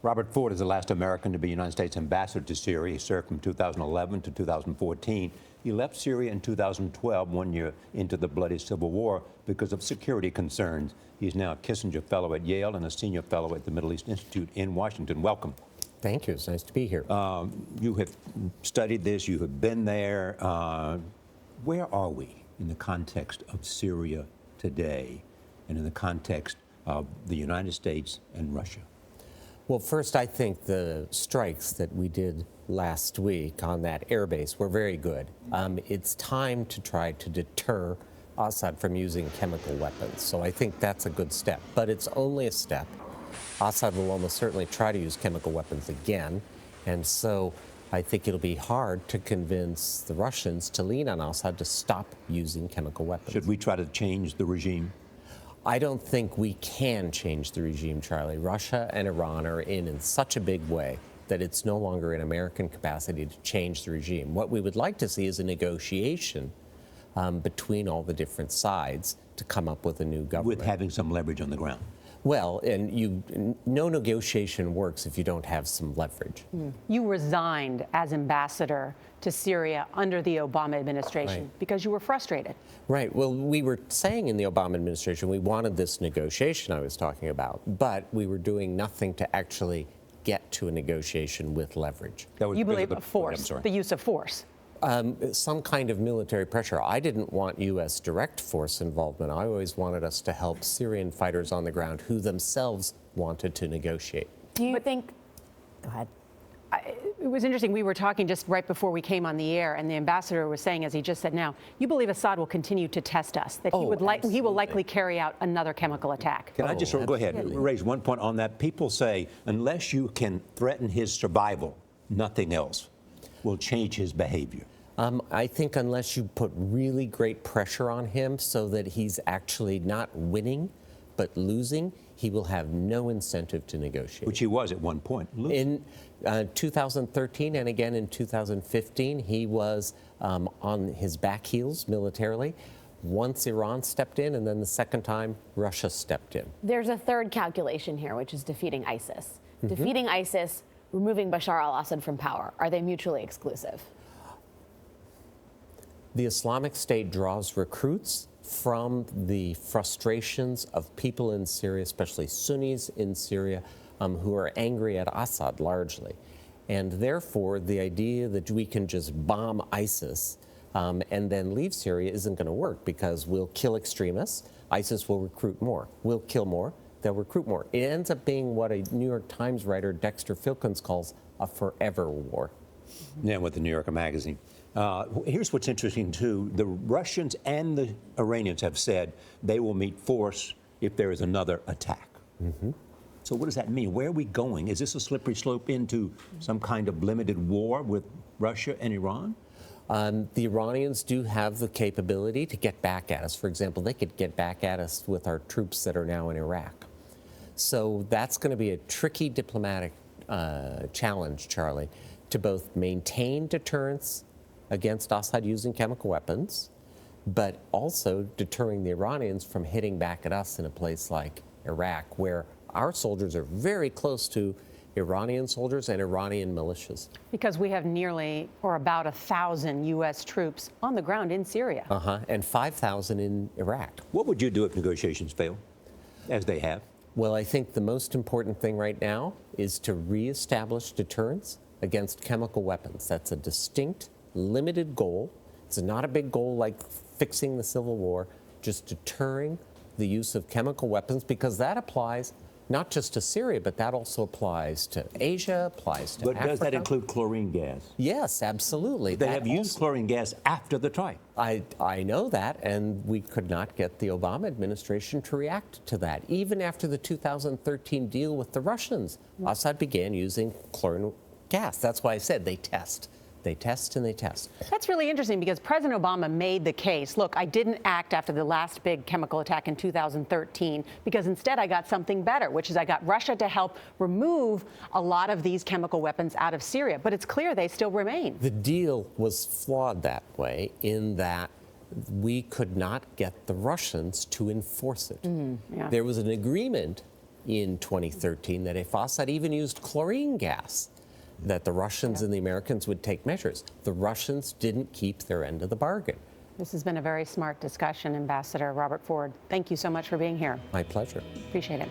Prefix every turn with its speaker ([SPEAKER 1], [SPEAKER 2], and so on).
[SPEAKER 1] Robert Ford is the last American to be United States ambassador to Syria. He served from 2011 to 2014. He left Syria in 2012, 1 year into the bloody civil war, because of security concerns. He's now a Kissinger Fellow at Yale and a Senior Fellow at the Middle East Institute in Washington. Welcome.
[SPEAKER 2] Thank you. It's nice to be here.
[SPEAKER 1] You have studied this. You have been there. Where are we in the context of Syria today and in the context of the United States and Russia?
[SPEAKER 2] Well, first, I think the strikes that we did last week on that airbase were very good. It's time to try to deter Assad from using chemical weapons. So I think that's a good step. But it's only a step. Assad will almost certainly try to use chemical weapons again. And so I think it'll be hard to convince the Russians to lean on Assad to stop using chemical weapons.
[SPEAKER 1] Should we try to change the regime?
[SPEAKER 2] I don't think we can change the regime, Charlie. Russia and Iran are in such a big way that it's no longer in American capacity to change the regime. What we would like to see is a negotiation between all the different sides to come up with a new government.
[SPEAKER 1] With having some leverage on the ground.
[SPEAKER 2] Well, and no negotiation works if you don't have some leverage.
[SPEAKER 3] You resigned as ambassador to Syria under the Obama administration because you were frustrated.
[SPEAKER 2] Right. Well, we were saying in the Obama administration we wanted this negotiation I was talking about, but we were doing nothing to actually get to a negotiation with leverage.
[SPEAKER 3] You believe the use of force.
[SPEAKER 2] Some kind of military pressure. I didn't want U.S. direct force involvement. I always wanted us to help Syrian fighters on the ground who themselves wanted to negotiate.
[SPEAKER 4] Do you think? Go ahead.
[SPEAKER 3] It was interesting. We were talking just right before we came on the air, and the ambassador was saying, as he just said now, you believe Assad will continue to test us, that he will likely carry out another chemical attack.
[SPEAKER 1] Can I just go ahead and raise one point on that? People say unless you can threaten his survival, nothing else will change his behavior.
[SPEAKER 2] I think unless you put really great pressure on him so that he's actually not winning but losing, he will have no incentive to negotiate.
[SPEAKER 1] Which he was at one point.
[SPEAKER 2] In 2013 and again in 2015, he was on his back heels militarily. Once Iran stepped in, and then the second time, Russia stepped in.
[SPEAKER 4] There's a third calculation here, which is defeating ISIS. Defeating ISIS, removing Bashar al-Assad from power. Are they mutually exclusive?
[SPEAKER 2] The Islamic State draws recruits from the frustrations of people in Syria, especially Sunnis in Syria, who are angry at Assad largely. And therefore, the idea that we can just bomb ISIS and then leave Syria isn't going to work, because we'll kill extremists, ISIS will recruit more. We'll kill more, they'll recruit more. It ends up being what a New York Times writer, Dexter Filkins, calls a forever war.
[SPEAKER 1] Yeah, with the New Yorker magazine. Here's what's interesting, too. The Russians and the Iranians have said they will meet force if there is another attack. So what does that mean? Where are we going? Is this a slippery slope into some kind of limited war with Russia and Iran?
[SPEAKER 2] The Iranians do have the capability to get back at us. For example, they could get back at us with our troops that are now in Iraq. So that's going to be a tricky diplomatic challenge, Charlie, to both maintain deterrence against Assad using chemical weapons, but also deterring the Iranians from hitting back at us in a place like Iraq, where our soldiers are very close to Iranian soldiers and Iranian militias.
[SPEAKER 3] Because we have nearly, or about 1,000 U.S. troops on the ground in Syria.
[SPEAKER 2] And 5,000 in Iraq.
[SPEAKER 1] What would you do if negotiations fail, as they have?
[SPEAKER 2] Well, I think the most important thing right now is to reestablish deterrence against chemical weapons. That's a distinct, limited goal. It's not a big goal like fixing the civil war, just deterring the use of chemical weapons, because that applies not just to Syria, but that also applies to Asia, applies to Africa.
[SPEAKER 1] But does that include chlorine gas?
[SPEAKER 2] Yes, absolutely.
[SPEAKER 1] They have used chlorine gas after the strike.
[SPEAKER 2] I know that, and we could not get the Obama administration to react to that. Even after the 2013 deal with the Russians, Assad began using chlorine gas. That's why I said they test. They test and they test.
[SPEAKER 3] That's really interesting, because President Obama made the case, look, I didn't act after the last big chemical attack in 2013 because instead I got something better, which is I got Russia to help remove a lot of these chemical weapons out of Syria. But it's clear they still remain.
[SPEAKER 2] The deal was flawed that way, in that we could not get the Russians to enforce it. There was an agreement in 2013 that if Assad even used chlorine gas, that the Russians and the Americans would take measures. The Russians didn't keep their end of the bargain.
[SPEAKER 3] This has been a very smart discussion, Ambassador Robert Ford. Thank you so much for being here.
[SPEAKER 2] My pleasure.
[SPEAKER 3] Appreciate it.